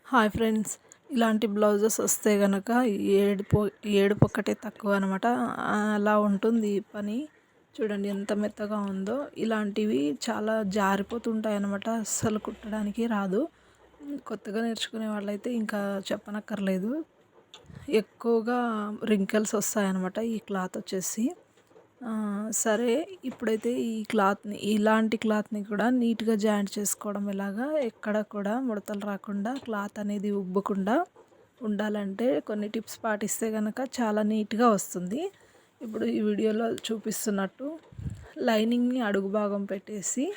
Hi friends, ఇలాంటి blouses వస్తే గనక ఏడుపు ఏడుపు ఒక్కటే తక్కువ అనమాట. అలా ఉంటుంది ఈ పని. చూడండి ఎంత మెత్తగా ఉందో. ఇలాంటివి చాలా జారిపోతుంటాయి అనమాట. అస్సలు కుట్టడానికి రాదు. కొత్తగా నేర్చుకునే వాళ్ళైతే ఇంకా చెప్పనక్కర్లేదు. ఎక్కువగా రింకెల్స్ వస్తాయన్నమాట ఈ క్లాత్ వచ్చేసి. సరే, ఇప్పుడైతే ఇలాంటి క్లాత్ని కూడా నీట్గా జాయింట్ చేసుకోవడం ఎలాగా, ఎక్కడ కూడా ముడతలు రాకుండా క్లాత్ అనేది ఉబ్బకుండా ఉండాలంటే కొన్ని టిప్స్ పాటిస్తే కనుక చాలా నీట్గా వస్తుంది. ఇప్పుడు ఈ వీడియోలో చూపిస్తున్నట్టు లైనింగ్ని అడుగు భాగం పెట్టేసి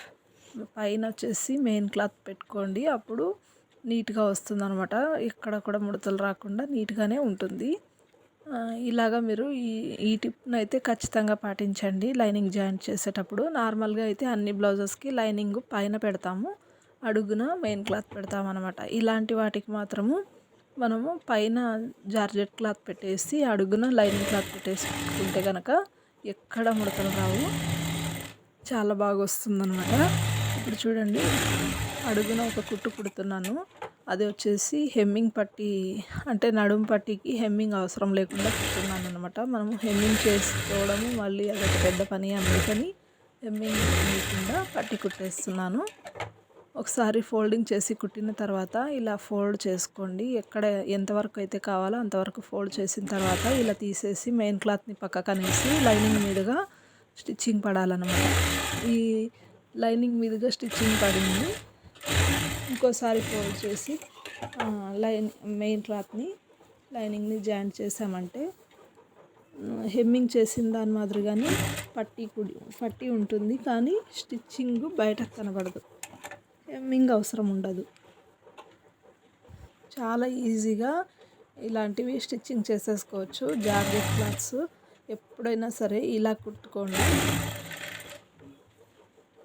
పైన వచ్చేసి మెయిన్ క్లాత్ పెట్టుకోండి. అప్పుడు నీట్గా వస్తుంది అనమాట. ఎక్కడ కూడా ముడతలు రాకుండా నీట్గానే ఉంటుంది. ఇలాగా మీరు ఈ టిప్ని అయితే ఖచ్చితంగా పాటించండి లైనింగ్ జాయింట్ చేసేటప్పుడు. నార్మల్గా అయితే అన్ని బ్లౌజెస్కి లైనింగ్ పైన పెడతాము, అడుగున మెయిన్ క్లాత్ పెడతామన్నమాట. ఇలాంటి వాటికి మాత్రము మనము పైన జార్జెట్ క్లాత్ పెట్టేసి అడుగున లైనింగ్ క్లాత్ పెట్టేసి పెట్టుకుంటే కనుక ఎక్కడ ముడతలు రావు, చాలా బాగా వస్తుందన్నమాట. ఇప్పుడు చూడండి, అడుగున ఒక కుట్టు కుడుతున్నాను. అది వచ్చేసి హెమ్మింగ్ పట్టీ, అంటే నడుము పట్టీకి హెమ్మింగ్ అవసరం లేకుండా కుడుతున్నాను అనమాట. మనము హెమ్మింగ్ చేసుకోవడము మళ్ళీ అదొక పెద్ద పని, అందుకని హెమ్మింగ్ లేకుండా పట్టీ కుట్టేస్తున్నాను. ఒకసారి ఫోల్డింగ్ చేసి కుట్టిన తర్వాత ఇలా ఫోల్డ్ చేసుకోండి. ఎక్కడ ఎంతవరకు అయితే కావాలో అంతవరకు ఫోల్డ్ చేసిన తర్వాత ఇలా తీసేసి మెయిన్ క్లాత్ని పక్కకు అనేసి లైనింగ్ మీదుగా స్టిచ్చింగ్ పడాలన్నమాట. ఈ లైనింగ్ మీదుగా స్టిచ్చింగ్ పడింది. ఇంకోసారి ఫోల్డ్ చేసి మెయిన్ క్లాత్ని లైనింగ్ని జాయింట్ చేసామంటే హెమ్మింగ్ చేసిన దాని మాదిరిగానే పట్టీ ఉంటుంది, కానీ స్టిచ్చింగ్ బయటకు కనబడదు, హెమ్మింగ్ అవసరం ఉండదు. చాలా ఈజీగా ఇలాంటివి స్టిచ్చింగ్ చేసేసుకోవచ్చు. జార్జెట్ క్లాత్స్ ఎప్పుడైనా సరే ఇలా కుట్టుకోండి.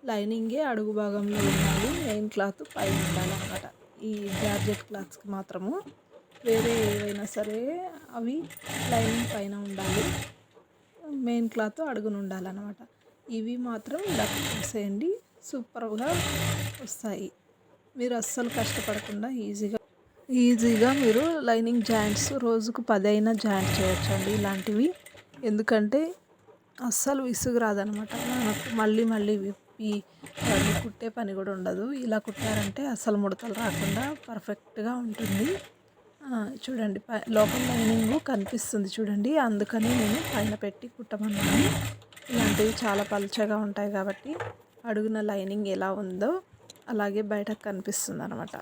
లైనింగే అడుగు భాగంలో ఉండాలి, మెయిన్ క్లాత్ పైన ఉండాలన్నమాట. ఈ జార్జెట్ క్లాత్స్కి మాత్రము. వేరే ఏవైనా సరే అవి లైనింగ్ పైన ఉండాలి, మెయిన్ క్లాత్ అడుగున ఉండాలన్నమాట. ఇవి మాత్రం ఇలా కుట్టేసేయండి, సూపర్గా వస్తాయి. మీరు అస్సలు కష్టపడకుండా ఈజీగా మీరు లైనింగ్ జాయింట్స్ రోజుకు 10 అయినా జాయింట్ చేయొచ్చండి ఇలాంటివి. ఎందుకంటే అస్సలు విసుగు రాదనమాట. మనకు మళ్ళీ విప్పి వాటిని కుట్టే పని కూడా ఉండదు. ఇలా కుట్టారంటే అస్సలు ముడతలు రాకుండా పర్ఫెక్ట్గా ఉంటుంది. చూడండి, లోపల లైనింగ్ కనిపిస్తుంది చూడండి, అందుకని నేను పైన పెట్టి కుట్టమన్నాను. ఇలాంటివి చాలా పలుచగా ఉంటాయి కాబట్టి అడుగున లైనింగ్ ఎలా ఉందో అలాగే బయటకు కనిపిస్తుంది అనమాట.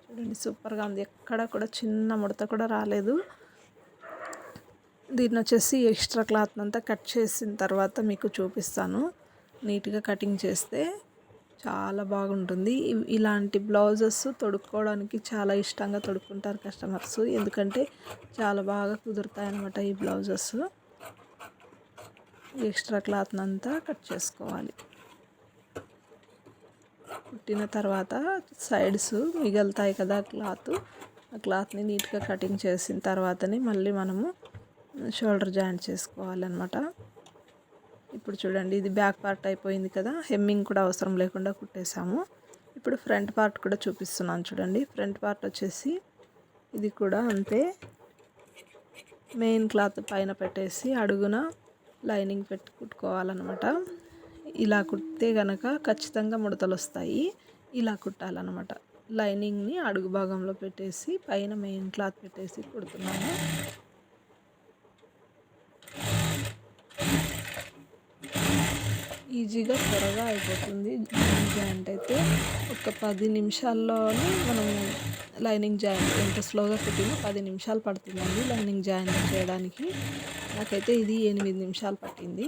చూడండి, సూపర్గా ఉంది. ఎక్కడ కూడా చిన్న ముడత కూడా రాలేదు. దీన్ని వచ్చేసి ఎక్స్ట్రా క్లాత్ అంతా కట్ చేసిన తర్వాత మీకు చూపిస్తాను. నీట్గా కటింగ్ చేస్తే చాలా బాగుంటుంది. ఇలాంటి బ్లౌజెస్ తొడుక్కోవడానికి చాలా ఇష్టంగా తొడుక్కుంటారు కస్టమర్స్, ఎందుకంటే చాలా బాగా కుదురుతాయి అన్నమాట ఈ బ్లౌజెస్. ఎక్స్ట్రా క్లాత్ అంతా కట్ చేసుకోవాలి. కుట్టిన తర్వాత సైడ్స్ మిగులుతాయి కదా ఆ క్లాత్ని నీట్గా కటింగ్ చేసిన తర్వాతనే మళ్ళీ మనము షోల్డర్ జాయింట్ చేసుకోవాలన్నమాట. ఇప్పుడు చూడండి, ఇది బ్యాక్ పార్ట్ అయిపోయింది కదా, హెమ్మింగ్ కూడా అవసరం లేకుండా కుట్టేసాము. ఇప్పుడు ఫ్రంట్ పార్ట్ కూడా చూపిస్తున్నాను చూడండి. ఫ్రంట్ పార్ట్ వచ్చేసి ఇది కూడా అంతే, మెయిన్ క్లాత్ పైన పెట్టేసి అడుగున లైనింగ్ పెట్టి కుట్టుకోవాలన్నమాట. ఇలా కుడితే కనుక ఖచ్చితంగా ముడతలు వస్తాయి. ఇలా కుట్టాలన్నమాట. లైనింగ్ని అడుగు భాగంలో పెట్టేసి పైన మెయిన్ క్లాత్ పెట్టేసి కుడుతున్నాను. ఈజీగా త్వరగా అయిపోతుంది. జాయింట్ అయితే ఒక 10 నిమిషాల్లోనే మనము లైనింగ్ జాయింట్, ఎంత స్లోగా కుట్టినా 10 నిమిషాలు పడుతుందండి లైనింగ్ జాయింట్ చేయడానికి. నాకైతే ఇది 8 నిమిషాలు పట్టింది.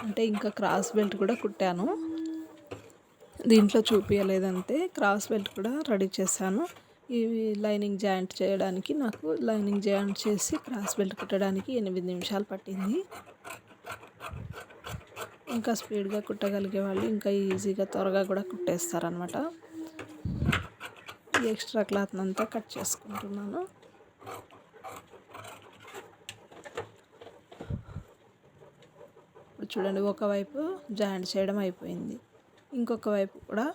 అంటే ఇంకా క్రాస్ బెల్ట్ కూడా కుట్టాను, దీంట్లో చూపించలేదంతే. క్రాస్ బెల్ట్ కూడా రెడీ చేశాను. ఇవి లైనింగ్ జాయింట్ చేయడానికి నాకు లైనింగ్ జాయింట్ చేసి క్రాస్ బెల్ట్ కుట్టడానికి 8 నిమిషాలు పట్టింది. ఇంకా స్పీడ్గా కుట్టగలిగే వాళ్ళు ఇంకా ఈజీగా త్వరగా కూడా కుట్టేస్తారనమాట. ఈ ఎక్స్ట్రా క్లాత్ అంతా కట్ చేసుకుంటున్నాను. ఇప్పుడు చూడండి, ఒకవైపు జాయింట్ చేయడం అయిపోయింది, ఇంకొక వైపు కూడా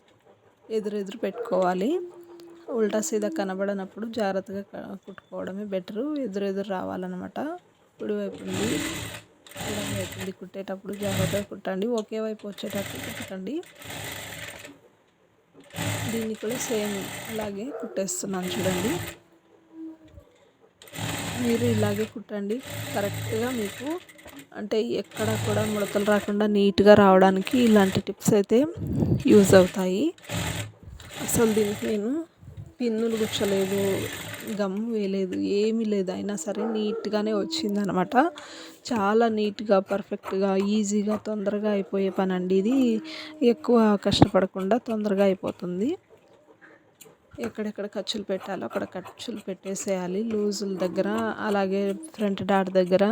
ఎదురు పెట్టుకోవాలి. ఉల్టా సీదా కనబడనప్పుడు జాగ్రత్తగా కుట్టుకోవడమే బెటరు. ఎదురు రావాలన్నమాట. కుడివైపు ఉంది, ఎడమ వైపు ఉంది. కుట్టేటప్పుడు జాగ్రత్తగా కుట్టండి. ఒకే వైపు వచ్చేటట్టు కుట్టండి. దీన్ని కూడా సేమ్ అలాగే కుట్టేస్తున్నాను చూడండి. మీరు ఇలాగే కుట్టండి. కరెక్ట్గా మీకు అంటే ఎక్కడ కూడా ముడతలు రాకుండా నీట్గా రావడానికి ఇలాంటి టిప్స్ అయితే యూజ్ అవుతాయి. అసలు దీనికి నేను పిన్నులు గుచ్చలేదు, గమ్ వేయలేదు, ఏమీ లేదు. అయినా సరే నీట్గానే వచ్చిందనమాట. చాలా నీట్గా, పర్ఫెక్ట్గా, ఈజీగా, తొందరగా అయిపోయే పని అండి ఇది. ఎక్కువ కష్టపడకుండా తొందరగా అయిపోతుంది. ఎక్కడెక్కడ ఖర్చులు పెట్టాలో అక్కడ ఖర్చులు పెట్టేసేయాలి. లూజుల దగ్గర, అలాగే ఫ్రంట్ డాట్ దగ్గర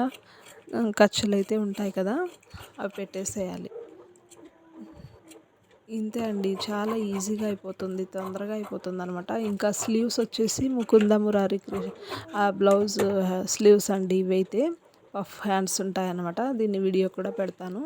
ఖర్చులు అయితే ఉంటాయి కదా, అవి పెట్టేసేయాలి. ఇంతే అండి, చాలా ఈజీగా అయిపోతుంది, తొందరగా అయిపోతుంది అనమాట. ఇంకా స్లీవ్స్ వచ్చేసి ముకుంద మురారి ఆ బ్లౌజ్ స్లీవ్స్ అండి. ఇవైతే పఫ్ హ్యాండ్స్ ఉంటాయన్నమాట. దీన్ని వీడియో కూడా పెడతాను.